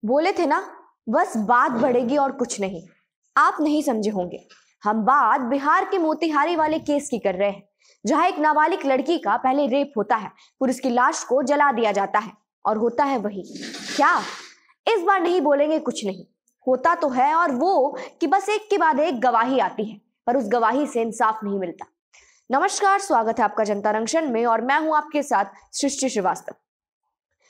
बोले थे ना, बस बात बढ़ेगी और कुछ नहीं। आप नहीं समझे होंगे। हम बात बिहार के मोतिहारी वाले केस की कर रहे हैं, जहां एक नाबालिग लड़की का पहले रेप होता है, फिर उसकी लाश को जला दिया जाता है और होता है वही। क्या इस बार नहीं बोलेंगे कुछ नहीं होता तो है, और वो कि बस एक के बाद एक गवाही आती है, पर उस गवाही से इंसाफ नहीं मिलता। नमस्कार, स्वागत है आपका जनता रंक्शन में, और मैं हूं आपके साथ सृष्टि श्रीवास्तव।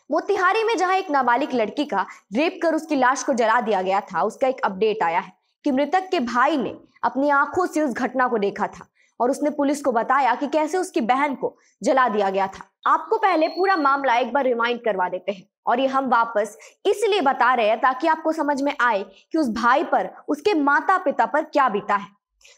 मोतिहारी में जहां एक नाबालिग लड़की का रेप कर उसकी लाश को जला दिया गया था, उसका एक अपडेट आया है कि मृतक के भाई ने अपनी आंखों से उस घटना को देखा था और उसने पुलिस को बताया कि कैसे उसकी बहन को जला दिया गया था। आपको पहले पूरा मामला एक बार रिमाइंड करवा देते हैं, और ये हम वापस इसलिए बता रहे हैं ताकि आपको समझ में आए कि उस भाई पर, उसके माता पिता पर क्या बीता है।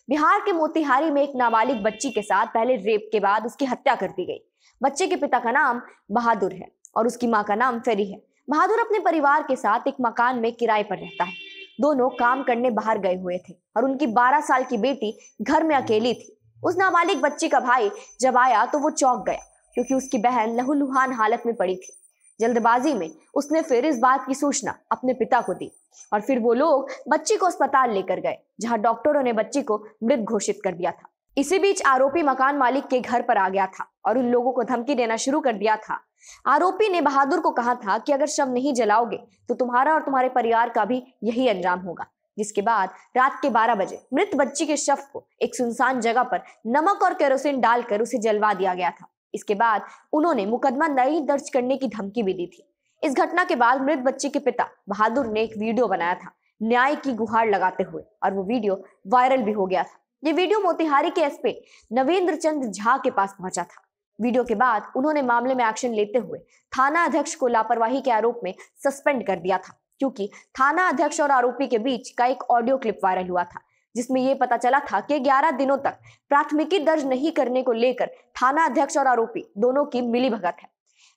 बिहार के मोतिहारी में एक नाबालिग बच्ची के साथ पहले रेप के बाद उसकी हत्या कर दी गई। बच्चे के पिता का नाम बहादुर है और उसकी मां का नाम फेरी है। बहादुर अपने परिवार के साथ एक मकान में किराए पर रहता है। दोनों काम करने बाहर गए हुए थे और उनकी 12 साल की बेटी घर में अकेली थी। उस नाबालिग बच्ची का भाई जब आया तो वो चौंक गया, क्योंकि उसकी बहन लहूलुहान हालत में पड़ी थी। जल्दबाजी में उसने फिर इस बात की सूचना अपने पिता को दी और फिर वो लोग बच्ची को अस्पताल लेकर गए, जहां डॉक्टरों ने बच्ची को मृत घोषित कर दिया था। इसी बीच आरोपी मकान मालिक के घर पर आ गया था और उन लोगों को धमकी देना शुरू कर दिया था। आरोपी ने बहादुर को कहा था कि अगर शव नहीं जलाओगे तो तुम्हारा और तुम्हारे परिवार का भी यही अंजाम होगा। जिसके बाद रात के 12 बजे मृत बच्ची के शव को एक सुनसान जगह पर नमक और केरोसिन डालकर उसे जलवा दिया गया था। इसके बाद उन्होंने मुकदमा नहीं दर्ज करने की धमकी भी दी थी। इस घटना के बाद मृत बच्ची के पिता बहादुर ने एक वीडियो बनाया था न्याय की गुहार लगाते हुए, और वो वीडियो वायरल भी हो गया था। ये वीडियो मोतिहारी के एसपी नवेंद्र चंद्र झा के पास पहुंचा था। वीडियो के बाद उन्होंने मामले में एक्शन लेते हुए थाना अध्यक्ष को लापरवाही के आरोप में सस्पेंड कर दिया था, क्योंकि थाना अध्यक्ष और आरोपी के बीच का एक ऑडियो क्लिप वायरल हुआ था, जिसमें यह पता चला था कि 11 दिनों तक प्राथमिकी दर्ज नहीं करने को लेकर थाना अध्यक्ष और आरोपी दोनों की मिलीभगत है।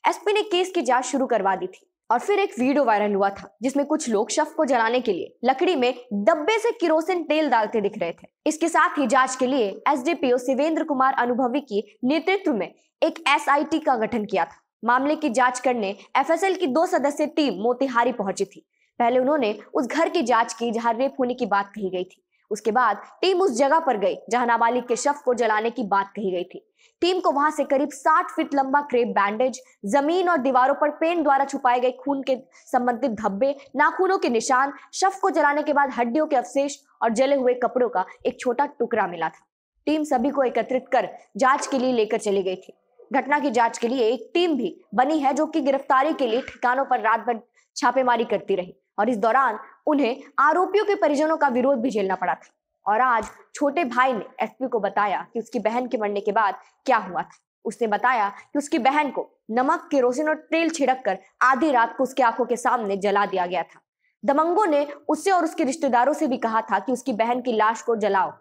एसपी ने केस की जांच शुरू करवा दी थी और फिर एक वीडियो वायरल हुआ था जिसमें कुछ लोग शव को जलाने के लिए लकड़ी में डब्बे से किरोसिन तेल डालते दिख रहे थे। इसके साथ ही जांच के लिए एसडीपीओ शिवेंद्र कुमार अनुभवी की नेतृत्व में एक एसआईटी का गठन किया था। मामले की जांच करने एफएसएल की 2 सदस्यीय टीम मोतिहारी पहुंची थी। पहले उन्होंने उस घर की जांच की जहां रेप होने की बात कही गई थी। उसके बाद टीम उस जगह पर गई जहां नाबालिग के शव को जलाने की बात कही गई थी। टीम को वहां से करीब 60 फीट लंबा क्रेप बैंडेज, जमीन और दीवारों पर पेन द्वारा छुपाए गए खून के संबंधित धब्बे, नाखूनों के निशान, शव को जलाने के बाद हड्डियों के अवशेष और जले हुए कपड़ों का एक छोटा टुकड़ा मिला था। टीम सभी को एकत्रित कर जांच के लिए लेकर चली गई थी। घटना की जांच के लिए एक टीम भी बनी है जो कि गिरफ्तारी के लिए ठिकानों पर रात भर छापेमारी करती रही, और इस दौरान उन्हें आरोपियों के परिजनों का विरोध भी झेलना पड़ा था। और आज छोटे भाई ने एसपी को बताया कि उसकी बहन के मरने के बाद क्या हुआ था। उसने बताया कि उसकी बहन को नमक, केरोसिन और तेल छिड़क कर आधी रात को उसकी आंखों के सामने जला दिया गया था। दबंगों ने उससे और उसके रिश्तेदारों से भी कहा था कि उसकी बहन की लाश को जलाओ,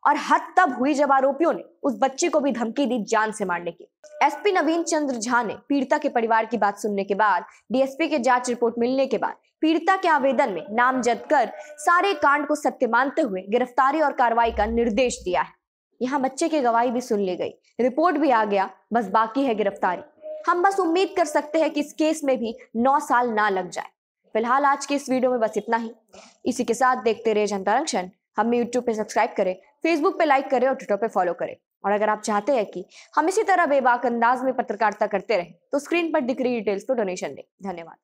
और हद तब हुई जब आरोपियों ने उस बच्ची को भी धमकी दी जान से मारने की। एसपी नवीन चंद्र झा ने पीड़िता के परिवार की बात सुनने के बाद, डीएसपी के जांच रिपोर्ट मिलने के बाद पीड़िता के आवेदन में नामजद कर सारे कांड को सत्य मानते हुए गिरफ्तारी और कार्रवाई का निर्देश दिया है। यहाँ बच्चे की गवाही भी सुन ली गई, रिपोर्ट भी आ गया, बस बाकी है गिरफ्तारी। हम बस उम्मीद कर सकते हैं कि इस केस में भी 9 साल ना लग जाए। फिलहाल आज के इस वीडियो में बस इतना ही। इसी के साथ देखते रहे जनता रंक्शन। हमें यूट्यूब पे सब्सक्राइब करें, फेसबुक पे लाइक करें और ट्विटर पे फॉलो करें। और अगर आप चाहते हैं कि हम इसी तरह बेबाक अंदाज में पत्रकारिता करते रहें तो स्क्रीन पर दिख रही डिटेल्स को डोनेशन दें। धन्यवाद।